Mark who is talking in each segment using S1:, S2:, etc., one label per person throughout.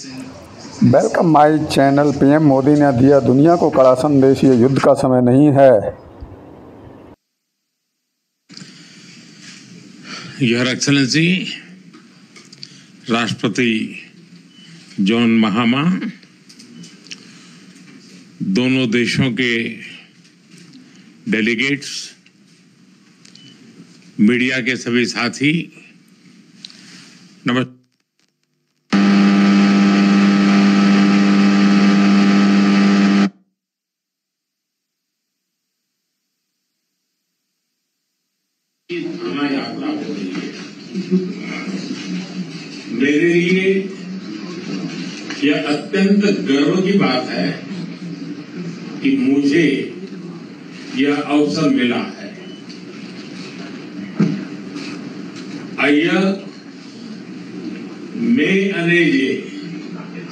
S1: Welcome my channel. PM Modi ने दिया दुनिया को कड़ा संदेश, ये युद्ध का समय नहीं है।
S2: योर एक्सेलेंसी राष्ट्रपति जॉन महामा, दोनों देशों के डेलीगेट्स, मीडिया के सभी साथी, नमस्कार। यात्रा हो रही है। मेरे लिए यह अत्यंत गर्व की बात है कि मुझे यह अवसर मिला है। मैं अनेजे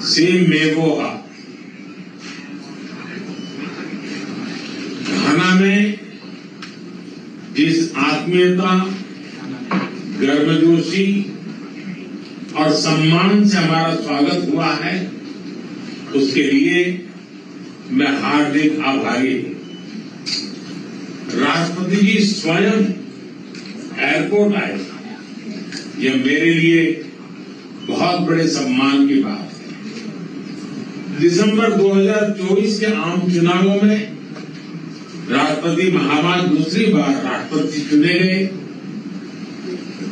S2: से मेवोहा घाना में जिस आत्मीयता, गर्मजोशी और सम्मान से हमारा स्वागत हुआ है, उसके लिए मैं हार्दिक आभारी हूं। राष्ट्रपति जी स्वयं एयरपोर्ट आए, यह मेरे लिए बहुत बड़े सम्मान की बात है। दिसंबर 2024 के आम चुनावों में राष्ट्रपति महामा दूसरी बार राष्ट्रपति चुने गए।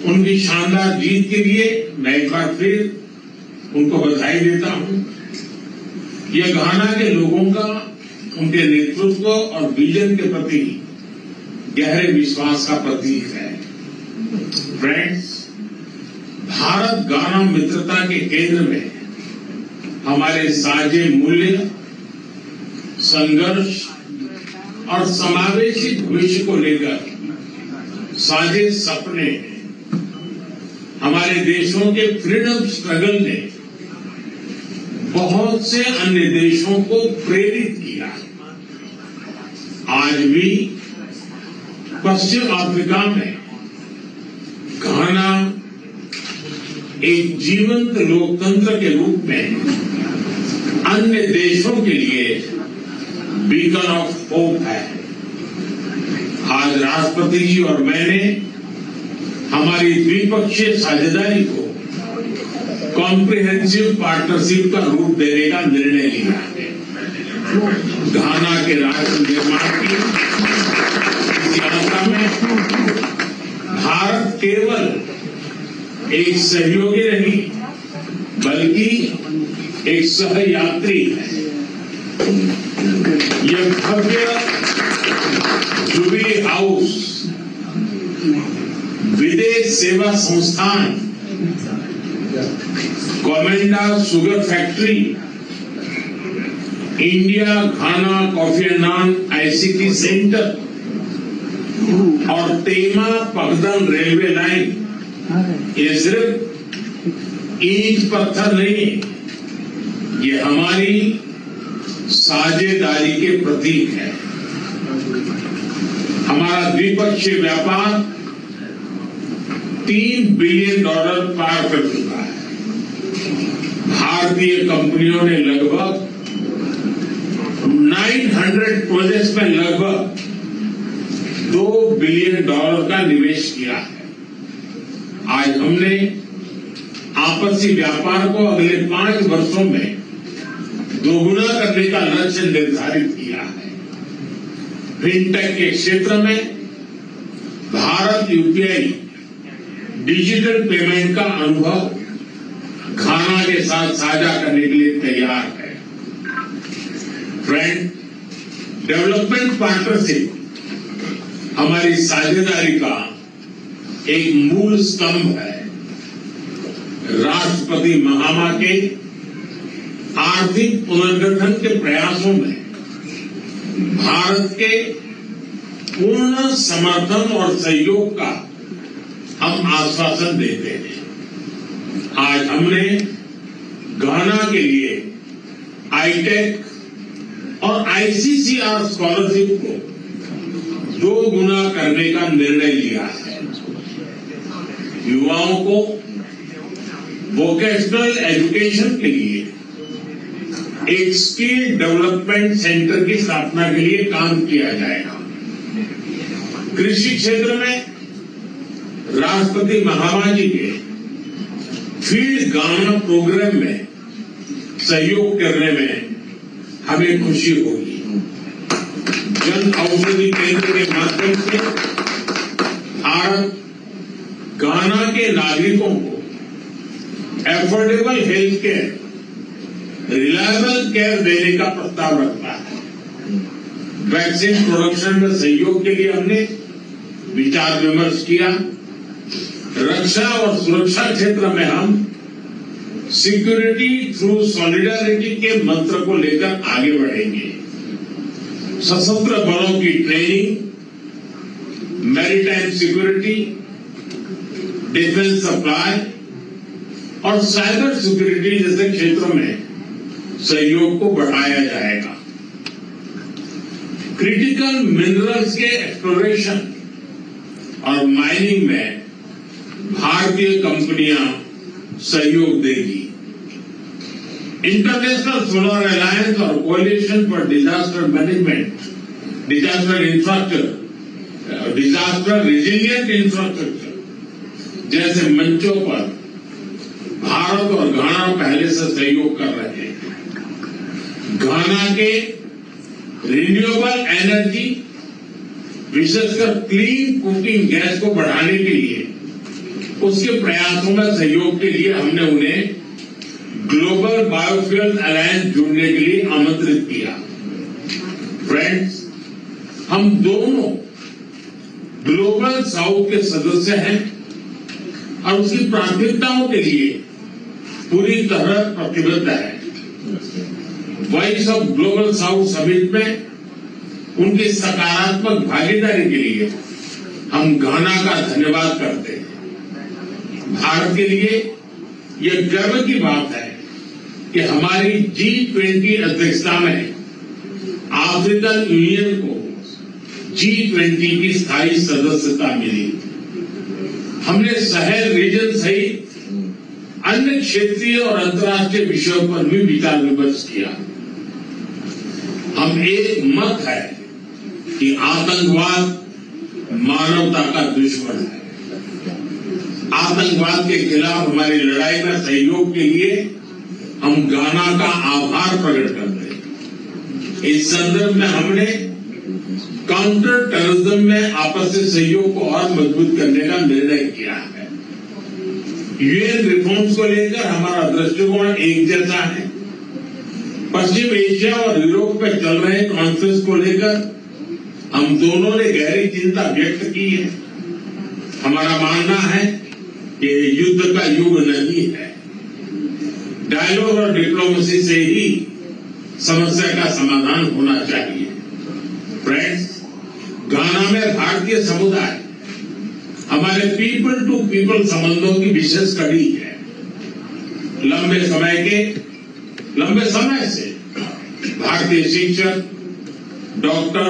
S2: उनकी शानदार जीत के लिए मैं एक बार फिर उनको बधाई देता हूं। यह घाना के लोगों का उनके नेतृत्व और विजन के प्रति गहरे विश्वास का प्रतीक है। फ्रेंड्स, भारत घाना मित्रता के केंद्र में हमारे साझे मूल्य, संघर्ष और समावेशी भविष्य को लेकर साझे सपने, हमारे देशों के फ्रीडम स्ट्रगल ने बहुत से अन्य देशों को प्रेरित किया। आज भी पश्चिम अफ्रीका में घाना एक जीवंत लोकतंत्र के रूप में अन्य देशों के लिए बीकन ऑफ होप है। आज राष्ट्रपति जी और मैंने हमारी द्विपक्षीय साझेदारी को कॉम्प्रिहेंसिव पार्टनरशिप का रूप देने का निर्णय लिया है। घाना के राष्ट्र निर्माण की इस यात्रा में भारत केवल एक सहयोगी नहीं, बल्कि एक सहयात्री है। यह भव्य जुबली हाउस, विदेश सेवा संस्थान, Komenda sugar factory, India Ghana Kofi एंड नान आईसीटी सेंटर और तेमा पगदन रेलवे लाइन, ये सिर्फ ईंट पत्थर नहीं, ये हमारी साझेदारी के प्रतीक है। हमारा द्विपक्षीय व्यापार $3 बिलियन पार कर चुका है। भारतीय कंपनियों ने लगभग 900 प्रोजेक्ट्स में लगभग $2 बिलियन का निवेश किया है। आज हमने आपसी व्यापार को अगले 5 वर्षों में दोगुना करने का लक्ष्य निर्धारित किया है। फिनटेक के क्षेत्र में भारत यूपीआई डिजिटल पेमेंट का अनुभव घाना के साथ साझा करने के लिए तैयार है। फ्रेंड, डेवलपमेंट पार्टनरशिप हमारी साझेदारी का एक मूल स्तंभ है। राष्ट्रपति महामा के आर्थिक पुनर्गठन के प्रयासों में भारत के पूर्ण समर्थन और सहयोग का हम आश्वासन देते हैं। आज हमने घाना के लिए आईटेक और आईसीसीआर स्कॉलरशिप को 2 गुना करने का निर्णय लिया है। युवाओं को वोकेशनल एजुकेशन के लिए एक स्किल डेवलपमेंट सेंटर की स्थापना के लिए काम किया जाएगा। कृषि क्षेत्र में राष्ट्रपति महात्मा जी के फील्ड गांव प्रोग्राम में सहयोग करने में हमें खुशी होगी। जन औषधि केंद्र के माध्यम से भारत गाना के नागरिकों को affordable health care, reliable care देने का प्रस्ताव रखता है। वैक्सीन प्रोडक्शन में सहयोग के लिए हमने विचार विमर्श किया। रक्षा और सुरक्षा क्षेत्र में हम सिक्योरिटी थ्रू सॉलिडारिटी के मंत्र को लेकर आगे बढ़ेंगे। सशस्त्र बलों की training, maritime security, defence supply और साइबर सिक्योरिटी जैसे क्षेत्रों में सहयोग को बढ़ाया जाएगा। क्रिटिकल मिनरल्स के एक्सप्लोरेशन और माइनिंग में भारतीय कंपनियां सहयोग देगी। इंटरनेशनल सोलर अलायंस और coalition for disaster management, disaster infrastructure, disaster resilient infrastructure जैसे मंचों पर भारत और घाना पहले से सहयोग कर रहे हैं। घाना के रिन्यूएबल एनर्जी, विशेषकर क्लीन कुकिंग गैस को बढ़ाने के लिए उसके प्रयासों में सहयोग के लिए हमने उन्हें ग्लोबल बायोफ्यूल अलायंस जुड़ने के लिए आमंत्रित किया। फ्रेंड्स, हम दोनों ग्लोबल साउथ के सदस्य हैं और उसकी प्राथमिकताओं के लिए पूरी तरह प्रतिबद्ध है। Voice of global south summit में उनकी सकारात्मक भागीदारी के लिए हम घाना का धन्यवाद करते हैं। भारत के लिए यह गर्व की बात है कि हमारी G20 अध्यक्षता में अफ्रीकन यूनियन को G20 की स्थायी सदस्यता मिली। हमने साहेल रीजन सहित अन्य क्षेत्रीय और अंतर्राष्ट्रीय विषयों पर भी विचार विमर्श किया। हम एक मत है कि आतंकवाद मानवता का दुश्मन है। आतंकवाद के खिलाफ हमारी लड़ाई में सहयोग के लिए हम घाना का आभार प्रकट करते हैं। इस संदर्भ में हमने काउंटर टेररिज्म में आपसी सहयोग को और मजबूत करने का निर्णय किया है। यूएन रिफॉर्म्स को लेकर हमारा दृष्टिकोण एक जैसा है। पश्चिम एशिया और यूरोप में चल रहे कॉन्फ्रेंस को लेकर हम दोनों ने गहरी चिंता व्यक्त की है। हमारा मानना है कि युद्ध का युग नहीं है। डायलॉग और डिप्लोमेसी से ही समस्या का समाधान होना चाहिए। फ्रेंड्स, घाना में भारतीय समुदाय हमारे पीपल टू पीपल संबंधों की विशेष कड़ी है। लंबे समय से भारतीय शिक्षक, डॉक्टर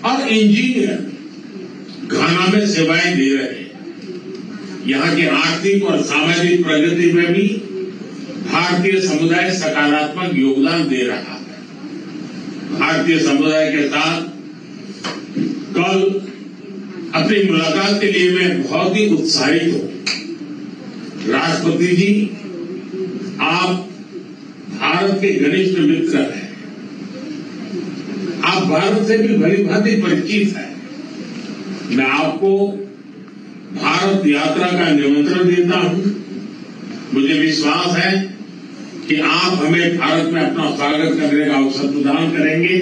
S2: और इंजीनियर घाना में सेवाएं दे रहे हैं। यहाँ की आर्थिक और सामाजिक प्रगति में भी भारतीय समुदाय सकारात्मक योगदान दे रहा है। भारतीय समुदाय के साथ कल अपनी मुलाकात के लिए मैं बहुत ही उत्साहित हूं। राष्ट्रपति जी, आप भारत के घनिष्ठ मित्र हैं। आप भारत से भी भली भांति परिचित हैं। मैं आपको भारत यात्रा का निमंत्रण देता हूं। मुझे विश्वास है कि आप हमें भारत में अपना स्वागत करने का अवसर प्रदान करेंगे।